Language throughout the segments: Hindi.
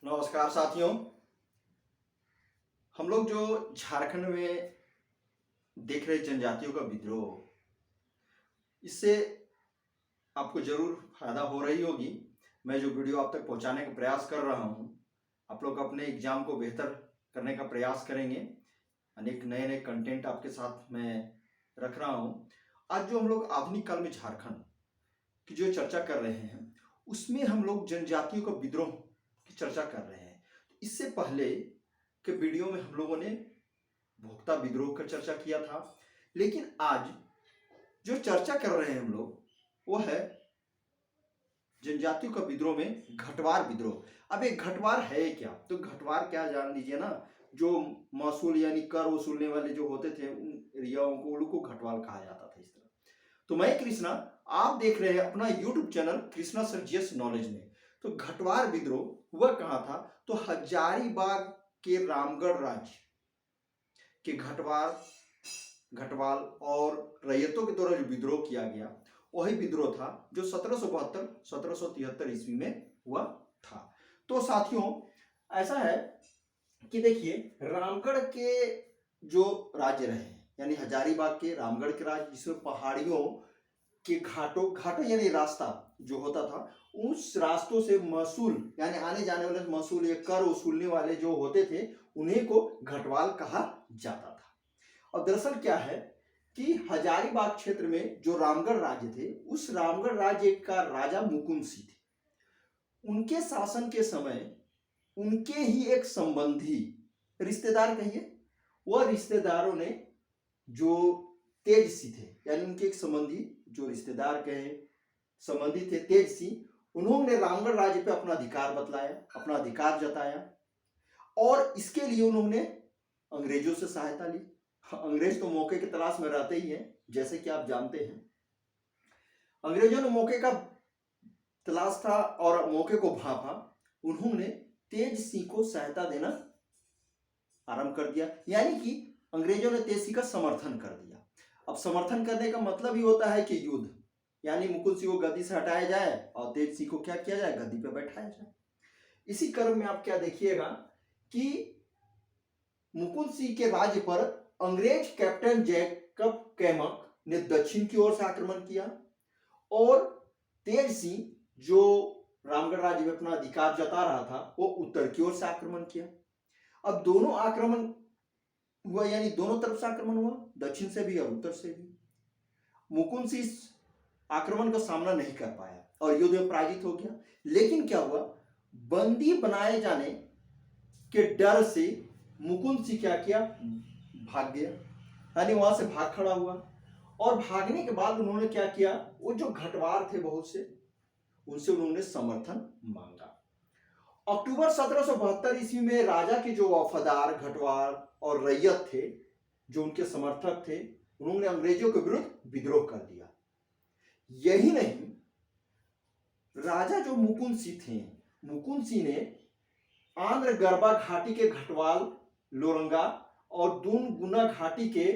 नमस्कार साथियों। हम लोग जो झारखंड में देख रहे जनजातियों का विद्रोह, इससे आपको जरूर फायदा हो रही होगी। मैं जो वीडियो आप तक पहुंचाने का प्रयास कर रहा हूं, आप लोग अपने एग्जाम को बेहतर करने का प्रयास करेंगे। अनेक नए नए कंटेंट आपके साथ मैं रख रहा हूं। आज जो हम लोग आधुनिक काल में झारखंड की जो चर्चा कर रहे हैं, उसमें हम लोग जनजातियों का विद्रोह की चर्चा कर रहे हैं। इससे पहले के वीडियो में हम लोगों ने भोक्ता विद्रोह का चर्चा किया था, लेकिन आज जो चर्चा कर रहे हैं हम लोग, वो है जनजातियों का विद्रोह में घटवार विद्रोह। अब एक घटवार है क्या? तो घटवार क्या जान लीजिए ना, जो महसूल यानी कर वसूलने वाले जो होते थे, उन एरियाओं को, उन लोग को घटवाल कहा जाता था। इस तरह तो मैं कृष्णा, आप देख रहे हैं अपना YouTube channel Krishna sir GS knowledge में। तो घटवार विद्रोह हुआ कहाँ था? तो हजारीबाग के रामगढ़ राज्य के घटवाल और रैयतों के द्वारा जो विद्रोह किया गया, वही विद्रोह था जो 1773 ईस्वी में हुआ था। तो साथियों, ऐसा है कि देखिए, रामगढ़ के जो राज्य रहे, यानी हजारीबाग के रामगढ़ के राज्य, जिसमें पहाड़ियों के घाटों यानी रास्ता जो होता था, उस रास्तों से महसूल यानी आने जाने वाले महसूल या कर वसूलने वाले जो होते थे, उन्हीं को घटवाल कहा जाता था। और दरअसल क्या है कि हजारीबाग क्षेत्र में जो रामगढ़ राज्य थे, उस रामगढ़ राज्य का राजा मुकुंद सिंह थे। उनके शासन के समय उनके ही एक संबंधी, रिश्तेदार कहिए, वह रिश्तेदारों ने, जो तेज सिंह थे, यानी उनके एक संबंधी, जो रिश्तेदार कहे संबंधी थे, तेज सिंह, उन्होंने रामगढ़ राज्य पे अपना अधिकार बतलाया, अपना अधिकार जताया। और इसके लिए उन्होंने अंग्रेजों से सहायता ली। अंग्रेज तो मौके की तलाश में रहते ही हैं, जैसे कि आप जानते हैं। अंग्रेजों ने मौके का तलाश था और मौके को भांपा। उन्होंने तेज सिंह को सहायता देना आरंभ कर दिया, यानी कि अंग्रेजों ने तेज सिंह का समर्थन कर दिया। अब समर्थन करने का मतलब ही होता है कि युद्ध, यानी मुकुंद सिंह को गद्दी से हटाया जाए और तेज सिंह को क्या किया जाए, गद्दी पे बैठाया जाए। इसी क्रम में आप क्या देखिएगा कि मुकुंद सिंह के राज्य पर अंग्रेज कैप्टन जैकब कैमक ने दक्षिण की ओर से आक्रमण किया और तेज सिंह, जो रामगढ़ राज्य में अपना अधिकार जता रहा था, वो उत्तर की ओर से आक्रमण किया। अब दोनों आक्रमण हुआ, यानी दोनों तरफ से आक्रमण हुआ, दक्षिण से भी और उत्तर से भी। मुकुंद सिंह आक्रमण का सामना नहीं कर पाया और युद्ध में पराजित हो गया। लेकिन क्या हुआ, बंदी बनाए जाने के डर से मुकुंद सिंह क्या किया, भाग गया, यानी वहां से भाग खड़ा हुआ। और भागने के बाद उन्होंने क्या किया, वो जो घटवार थे बहुत से, उनसे उन्होंने समर्थन मांगा। अक्टूबर 1772 ईस्वी में राजा के जो वफादार घटवार और रैयत थे, जो उनके समर्थक थे, उन्होंने अंग्रेजों के विरुद्ध विद्रोह कर दिया। यही नहीं, राजा जो मुकुंद सिंह थे, मुकुंद सिंह ने आंध्र गरबा घाटी के घटवाल लोरंगा और दून गुना घाटी के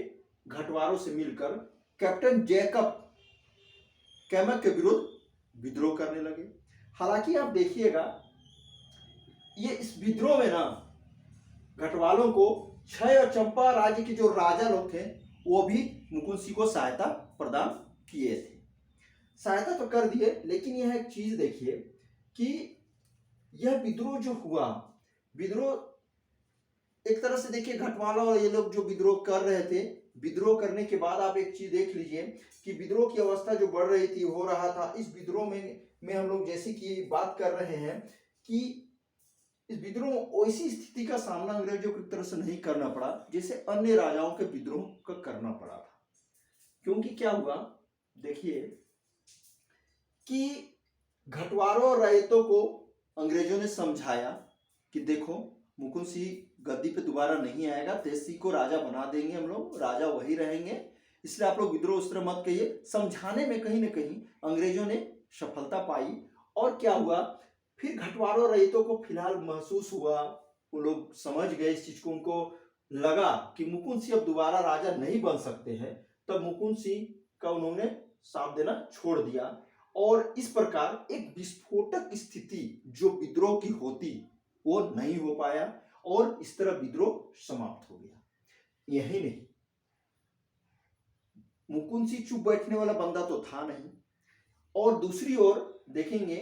घटवारों से मिलकर कैप्टन जैकब कैमक के विरुद्ध विद्रोह करने लगे। हालांकि आप देखिएगा, ये इस विद्रोह में ना, घटवालों को क्षय और चंपा राज्य के जो राजा लोग थे, वो भी मुकुंद सिंह को सहायता प्रदान किए थे। सहायता तो कर दिए, लेकिन यह एक चीज देखिए कि यह विद्रोह जो हुआ, विद्रोह एक तरह से देखिए, घटवाला और ये लोग जो विद्रोह कर रहे थे, विद्रोह करने के बाद आप एक चीज देख लीजिए कि विद्रोह की अवस्था जो बढ़ रही थी, हो रहा था। इस विद्रोह में हम लोग जैसे कि बात कर रहे हैं कि इस विद्रोह में ऐसी स्थिति का सामना अंग्रेजों की तरफ से नहीं करना पड़ा जैसे अन्य राजाओं के विद्रोह का करना पड़ा था। क्योंकि क्या हुआ, देखिए कि घटवारों और रैयतों को अंग्रेजों ने समझाया कि देखो, मुकुंद सिंह गद्दी पे दोबारा नहीं आएगा, तेज सिंह को राजा बना देंगे, हम लोग राजा वही रहेंगे, इसलिए आप लोग विद्रोह उस तरह मत कहिए। समझाने में कहीं ना कहीं अंग्रेजों ने सफलता पाई। और क्या हुआ, फिर घटवारों रैयतों को फिलहाल महसूस हुआ, वो लोग समझ गए इस चीज को, उनको लगा कि मुकुंद सिंह अब दोबारा राजा नहीं बन सकते हैं। तब मुकुंद सिंह का उन्होंने साथ देना छोड़ दिया और इस प्रकार एक विस्फोटक स्थिति जो विद्रोह की होती, वो नहीं हो पाया और इस तरह विद्रोह समाप्त हो गया। यही नहीं, मुकुंद सिंह चुप बैठने वाला बंदा तो था नहीं, और दूसरी ओर देखेंगे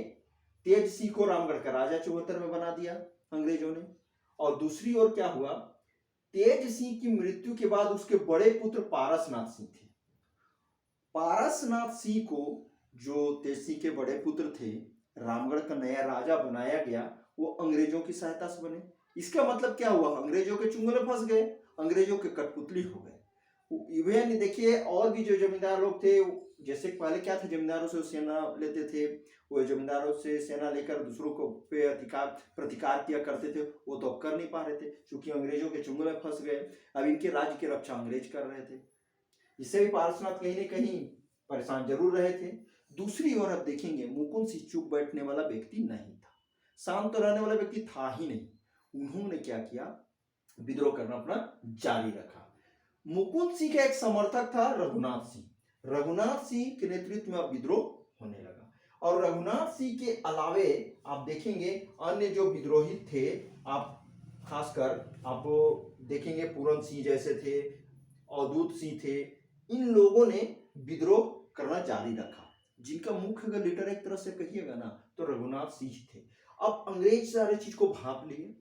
तेज सिंह को रामगढ़ का राजा 74 में बना दिया अंग्रेजों ने। और दूसरी ओर क्या हुआ, तेज सिंह की मृत्यु के बाद उसके बड़े पुत्र पारसनाथ सिंह थे। पारसनाथ सिंह को, जो तेज सिंह के बड़े पुत्र थे, रामगढ़ का नया राजा बनाया गया। वो अंग्रेजों की सहायता से बने। इसका मतलब क्या हुआ, अंग्रेजों के चुंगल में फंस गए, अंग्रेजों के कठपुतली हो गए। इवन देखिए और भी जो जमींदार लोग थे, जैसे पहले क्या था, जमींदारों से सेना लेते थे, वो जमींदारों से सेना लेकर दूसरों को पे प्रतिकार किया करते थे, वो तो अब कर नहीं पा रहे थे क्योंकि अंग्रेजों के चुंगल में फंस गए। अब इनके राज्य की रक्षा अंग्रेज कर रहे थे, इससे भी पारसनाथ कहीं न कहीं परेशान जरूर रहे थे। दूसरी ओर अब देखेंगे मुकुंद सिंह चुप बैठने वाला व्यक्ति नहीं था, शांत रहने वाला व्यक्ति था ही नहीं। उन्होंने क्या किया, विद्रोह करना अपना जारी रखा। मुकुंद सिंह का एक समर्थक था रघुनाथ सिंह। रघुनाथ सिंह के नेतृत्व में अब विद्रोह होने लगा। और रघुनाथ सिंह के अलावे आप देखेंगे अन्य जो विद्रोही थे, आप खासकर आप देखेंगे पूरन सिंह जैसे थे, अवधूत सिंह थे, इन लोगों ने विद्रोह करना जारी रखा। जिनका मुख्य लीडर एक तरह से कहिएगा ना तो रघुनाथ सिंह थे। अब अंग्रेज सारे चीज को भाप लिए।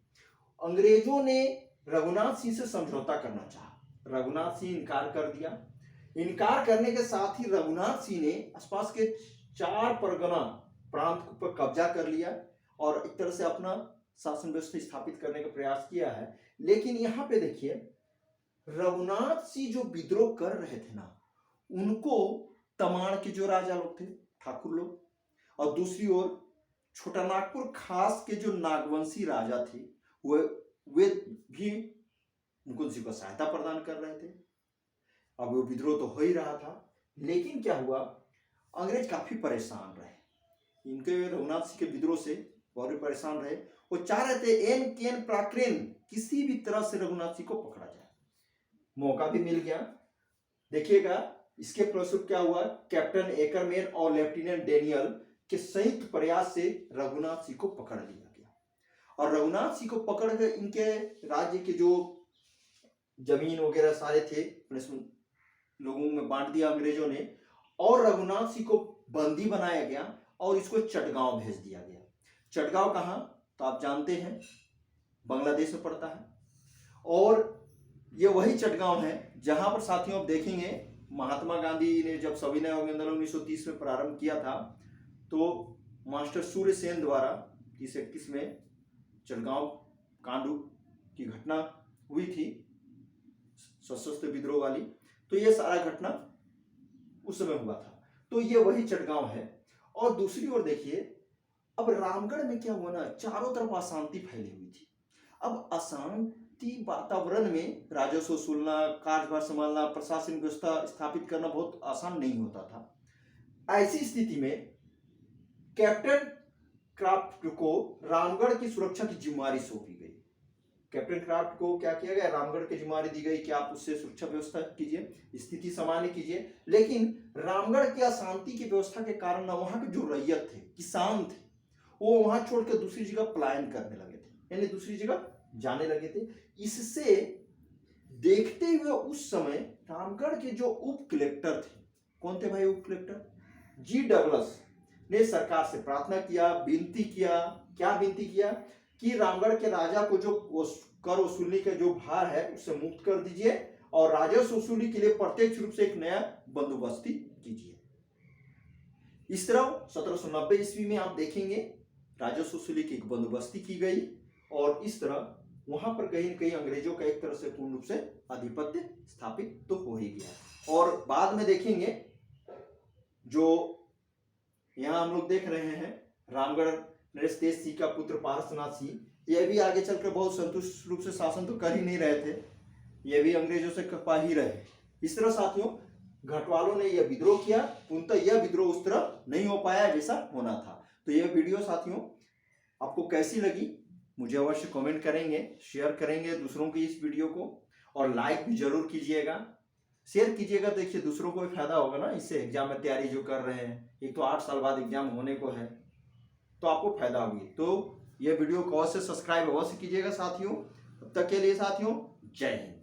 अंग्रेजों ने रघुनाथ सिंह से समझौता करना चाहा, रघुनाथ सिंह इनकार कर दिया। इनकार करने के साथ ही रघुनाथ सिंह ने आसपास के 4 परगना प्रांत पर कब्जा कर लिया और एक तरह से अपना शासन व्यवस्था स्थापित करने का प्रयास किया है। लेकिन यहाँ पे देखिए, रघुनाथ सिंह जो विद्रोह कर रहे थे ना, उनको तमाड़ के जो राजा लोग थे, ठाकुर लोग, और दूसरी ओर छोटानागपुर खास के जो नागवंशी राजा थे, वे भी मुकुंद सिंह को सहायता प्रदान कर रहे थे। अब वो विद्रोह तो हो ही रहा था, लेकिन क्या हुआ, अंग्रेज काफी परेशान रहे इनके रघुनाथ सिंह के विद्रोह से, बहुत परेशान रहे। वो चाह रहे थे एन केन प्राक्रेन किसी भी तरह से रघुनाथ सिंह को पकड़ा जाए। मौका भी मिल गया। देखिएगा इसके फलस्वरूप क्या हुआ, कैप्टन एकरमैन और लेफ्टिनेंट डेनियल के संयुक्त प्रयास से रघुनाथ सिंह को पकड़ लिया गया। और रघुनाथ सिंह को पकड़ कर इनके राज्य के जो जमीन वगैरह सारे थे लोगों में बांट दिया अंग्रेजों ने, और रघुनाथ सिंह को बंदी बनाया गया और इसको चटगांव भेज दिया गया। चटगांव कहाँ तो आप जानते हैं, बांग्लादेश में पड़ता है। और ये वही चटगांव है जहां पर साथियों आप देखेंगे महात्मा गांधी ने जब सविनय आंदोलन 1930 में प्रारंभ किया था, तो मास्टर सूर्य सेन द्वारा 30-31 में चटगांव कांड की घटना हुई थी, सशस्त्र विद्रोह वाली। तो ये सारा घटना उस समय हुआ था। तो ये वही चटगांव है। और दूसरी ओर देखिए, अब रामगढ़ में क्या हुआ ना, चारों तरफ अशांति फैली हुई थी। अब अशांति वातावरण में राजस्व वसूलना, कार्यभार संभालना, प्रशासनिक व्यवस्था स्थापित करना बहुत आसान नहीं होता था। ऐसी स्थिति में कैप्टन क्राफ्ट को रामगढ़ की सुरक्षा की जिम्मेदारी सौंपी गई। कैप्टन क्राफ्ट को क्या किया गया, रामगढ़ की जिम्मेदारी दी गई कि आप उससे सुरक्षा व्यवस्था कीजिए, स्थिति सामान्य कीजिए। लेकिन रामगढ़ की अशांति की व्यवस्था के कारण ना वहां के जो रैयत थे, किसान थे, वो वहां छोड़कर दूसरी जगह पलायन करने लगे थे, यानी दूसरी जगह जाने लगे थे। इससे देखते हुए उस समय रामगढ़ के जो उप कलेक्टर थे, कौन थे भाई उप कलेक्टर, जी डगलस ने सरकार से प्रार्थना किया, विनती किया। क्या विनती किया कि रामगढ़ के राजा को जो कर वसूलने का जो भार है उससे मुक्त कर दीजिए और राजस्व वसूली के लिए प्रत्यक्ष रूप से एक नया बंदोबस्ती कीजिए। इस तरह 1790 ईस्वी में आप देखेंगे राजस्व वसूली की एक बंदोबस्ती की गई और इस तरह वहां पर कहीं न कहीं अंग्रेजों का एक तरह से पूर्ण रूप से आधिपत्य स्थापित तो हो ही गया। और बाद में देखेंगे जो यहाँ हम लोग देख रहे हैं रामगढ़ नरेश तेज सिंह का पुत्र पारसनाथ सिंह, यह भी आगे चलकर बहुत संतुष्ट रूप से शासन तो कर ही नहीं रहे थे, ये भी अंग्रेजों से कपा ही रहे। इस तरह साथियों घटवालों ने यह विद्रोह किया, पूर्णतः यह विद्रोह उस तरह नहीं हो पाया जैसा होना था। तो यह वीडियो साथियों आपको कैसी लगी मुझे अवश्य कमेंट करेंगे, शेयर करेंगे दूसरों की इस वीडियो को, और लाइक भी जरूर कीजिएगा, शेयर कीजिएगा। देखिए दूसरों को भी फायदा होगा ना, इससे एग्जाम में तैयारी जो कर रहे हैं, एक तो 8 साल बाद एग्जाम होने को है, तो आपको फायदा होगी। तो यह वीडियो को अवश्य सब्सक्राइब अवश्य कीजिएगा साथियों। तब तक के लिए साथियों, जय हिंद।